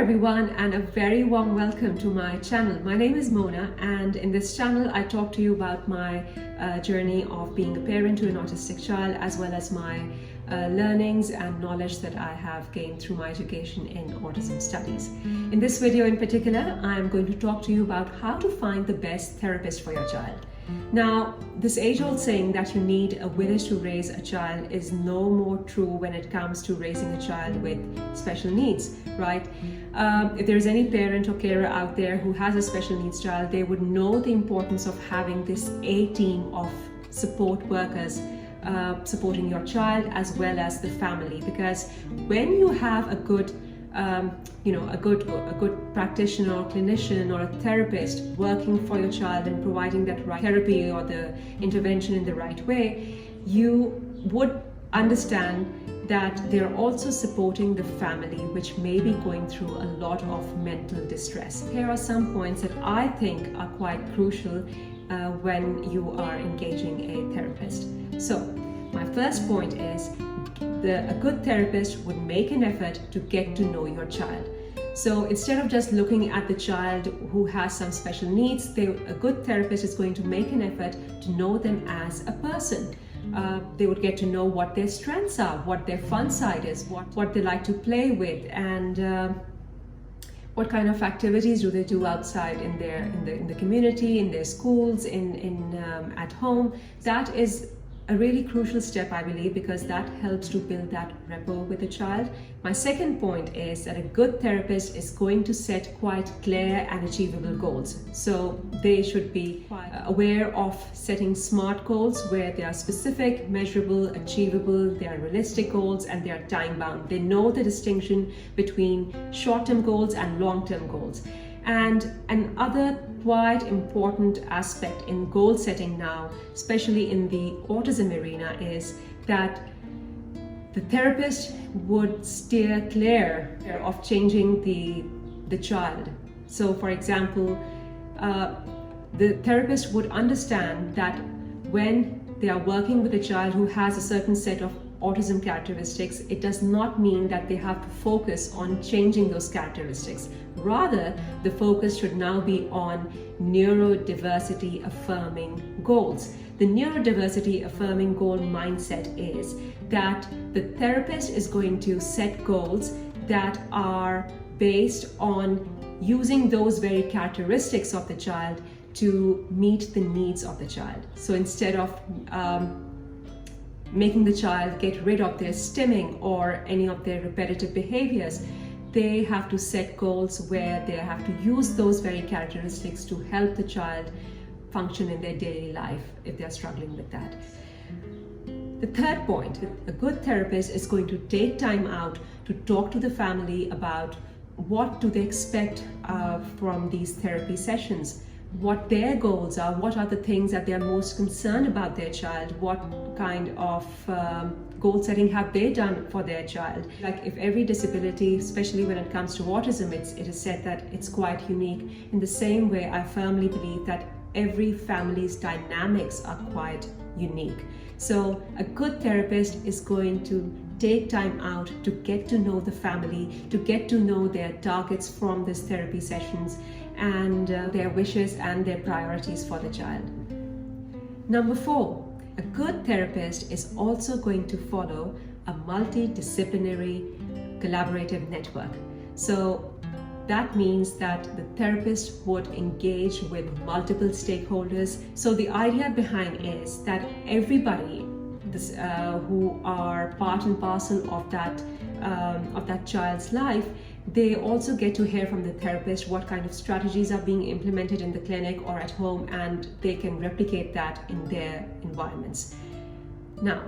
everyone, and a very warm welcome to my channel. My name is Mona, and in this channel I talk to you about my journey of being a parent to an autistic child, as well as my learnings and knowledge that I have gained through my education in autism studies. In this video in particular, I am going to talk to you about how to find the best therapist for your child. Now, this age-old saying that you need a village to raise a child is no more true when it comes to raising a child with special needs, right? If there's any parent or carer out there who has a special needs child, they would know the importance of having this A-team of support workers supporting your child as well as the family, because when you have a good a good practitioner or clinician or a therapist working for your child and providing that right therapy or the intervention in the right way, you would understand that they're also supporting the family, which may be going through a lot of mental distress. Here are some points that I think are quite crucial when you are engaging a therapist. So my first point is a good therapist would make an effort to get to know your child. So instead of just looking at the child who has some special needs, a good therapist is going to make an effort to know them as a person. They would get to know what their strengths are, what their fun side is, what they like to play with, and what kind of activities do they do outside in the community, in their schools, at home. That is a really crucial step, I believe, because that helps to build that rapport with the child. My second point is that a good therapist is going to set quite clear and achievable goals. So they should be aware of setting SMART goals where they are specific, measurable, achievable, they are realistic goals, and they are time bound. They know the distinction between short-term goals and long-term goals. And another quite important aspect in goal setting now, especially in the autism arena, is that the therapist would steer clear of changing the child. So for example, the therapist would understand that when they are working with a child who has a certain set of autism characteristics, it does not mean that they have to focus on changing those characteristics. Rather, the focus should now be on neurodiversity affirming goals. The neurodiversity affirming goal mindset is that the therapist is going to set goals that are based on using those very characteristics of the child to meet the needs of the child. So instead of making the child get rid of their stimming or any of their repetitive behaviors, they have to set goals where they have to use those very characteristics to help the child function in their daily life if they're struggling with that. The third point, a good therapist is going to take time out to talk to the family about what do they expect from these therapy sessions, what their goals are, what are the things that they're most concerned about their child, what kind of goal setting have they done for their child. Like, if every disability, especially when it comes to autism, it is said that it's quite unique. In the same way, I firmly believe that every family's dynamics are quite unique. So a good therapist is going to take time out to get to know the family, to get to know their targets from these therapy sessions, and their wishes and their priorities for the child. Number 4, a good therapist is also going to follow a multidisciplinary collaborative network. So that means that the therapist would engage with multiple stakeholders. So the idea behind is that everybody who are part and parcel of that child's life, they also get to hear from the therapist what kind of strategies are being implemented in the clinic or at home, and they can replicate that in their environments. Now,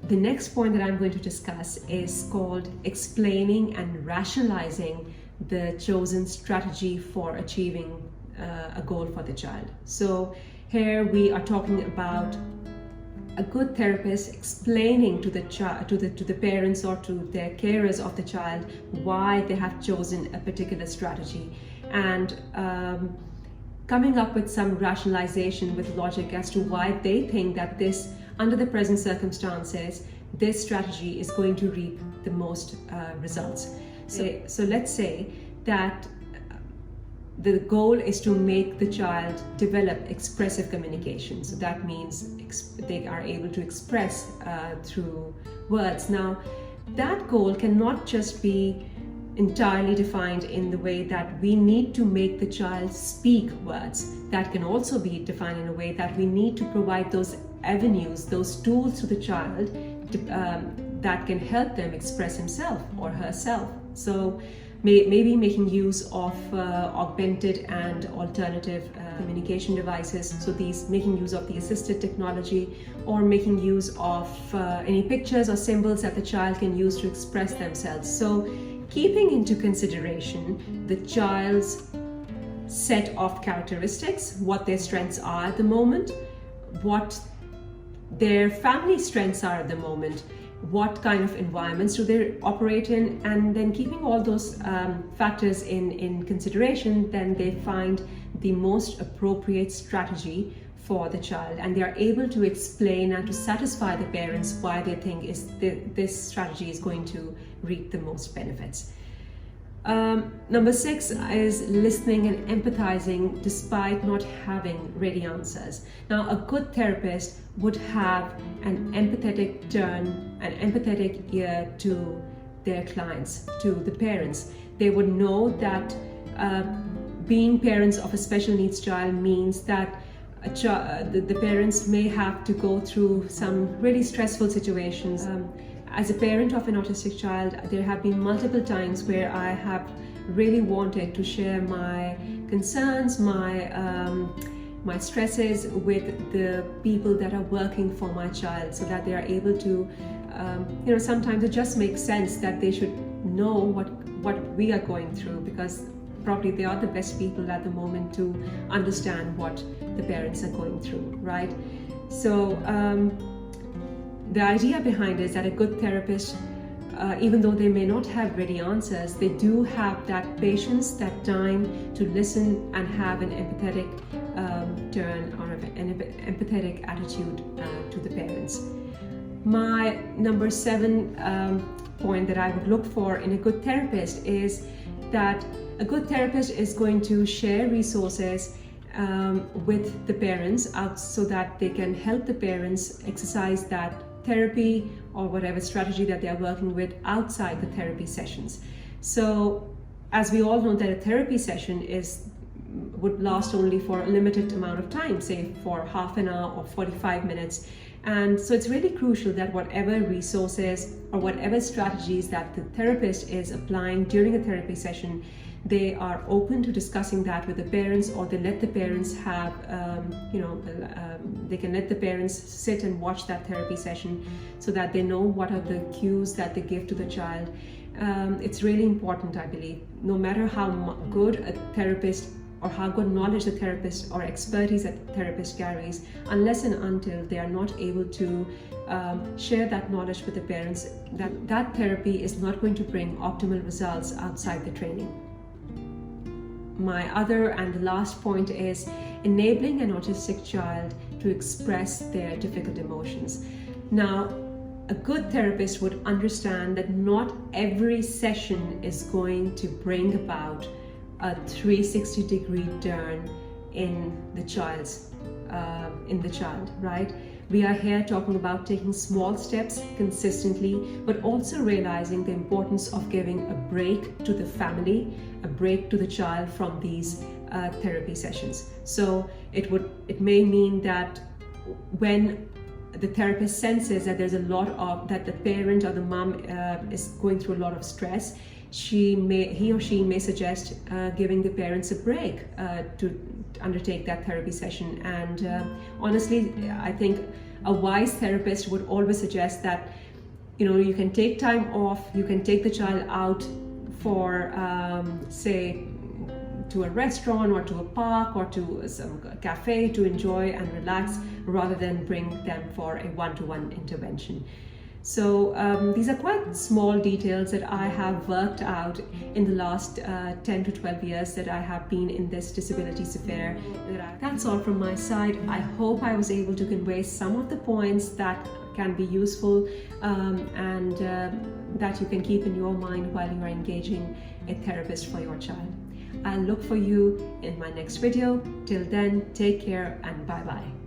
the next point that I'm going to discuss is called explaining and rationalizing the chosen strategy for achieving a goal for the child. So here we are talking about a good therapist explaining to the parents or to their carers of the child why they have chosen a particular strategy, and coming up with some rationalization with logic as to why they think that this, under the present circumstances, this strategy is going to reap the most results. So let's say that the goal is to make the child develop expressive communication. So that means they are able to express through words. Now, that goal cannot just be entirely defined in the way that we need to make the child speak words. That can also be defined in a way that we need to provide those avenues, those tools to the child that can help them express himself or herself. So maybe making use of augmented and alternative communication devices. So making use of the assisted technology, or making use of any pictures or symbols that the child can use to express themselves. So keeping into consideration the child's set of characteristics, what their strengths are at the moment, what their family strengths are at the moment, what kind of environments do they operate in, and then keeping all those factors in consideration, then they find the most appropriate strategy for the child, and they are able to explain and to satisfy the parents why they think this strategy is going to reap the most benefits. Number 6 is listening and empathizing despite not having ready answers. Now, a good therapist would have an empathetic turn, an empathetic ear to their clients, to the parents. They would know that being parents of a special needs child means that the parents may have to go through some really stressful situations. As a parent of an autistic child, there have been multiple times where I have really wanted to share my concerns, my stresses with the people that are working for my child, so that they are able to, sometimes it just makes sense that they should know what we are going through, because probably they are the best people at the moment to understand what the parents are going through, right? So the idea behind it is that a good therapist, even though they may not have ready answers, they do have that patience, that time to listen and have an empathetic turn or an empathetic attitude to the parents. My number 7 point that I would look for in a good therapist is that a good therapist is going to share resources with the parents so that they can help the parents exercise that therapy or whatever strategy that they are working with outside the therapy sessions. So as we all know, that a therapy session would last only for a limited amount of time, say for half an hour or 45 minutes. And so it's really crucial that whatever resources or whatever strategies that the therapist is applying during a therapy session, they are open to discussing that with the parents, or they let the parents have, they can let the parents sit and watch that therapy session so that they know what are the cues that they give to the child. It's really important, I believe, no matter how good a therapist or how good knowledge the therapist or expertise that the therapist carries, unless and until they are not able to share that knowledge with the parents, that therapy is not going to bring optimal results outside the training. My other and the last point is enabling an autistic child to express their difficult emotions. Now, a good therapist would understand that not every session is going to bring about a 360-degree turn in the child, right? We are here talking about taking small steps consistently, but also realizing the importance of giving a break to the family, a break to the child from these therapy sessions. So it may mean that when the therapist senses that there's that the parent or the mom is going through a lot of stress, he or she may suggest giving the parents a break to undertake that therapy session. And honestly, I think a wise therapist would always suggest that you can take time off, you can take the child out for say to a restaurant or to a park or to some cafe to enjoy and relax, rather than bring them for a one-to-one intervention. So these are quite small details that I have worked out in the last 10 to 12 years that I have been in this disabilities affair. That's all from my side. I hope I was able to convey some of the points that can be useful and that you can keep in your mind while you are engaging a therapist for your child. I'll look for you in my next video. Till then, take care and bye-bye.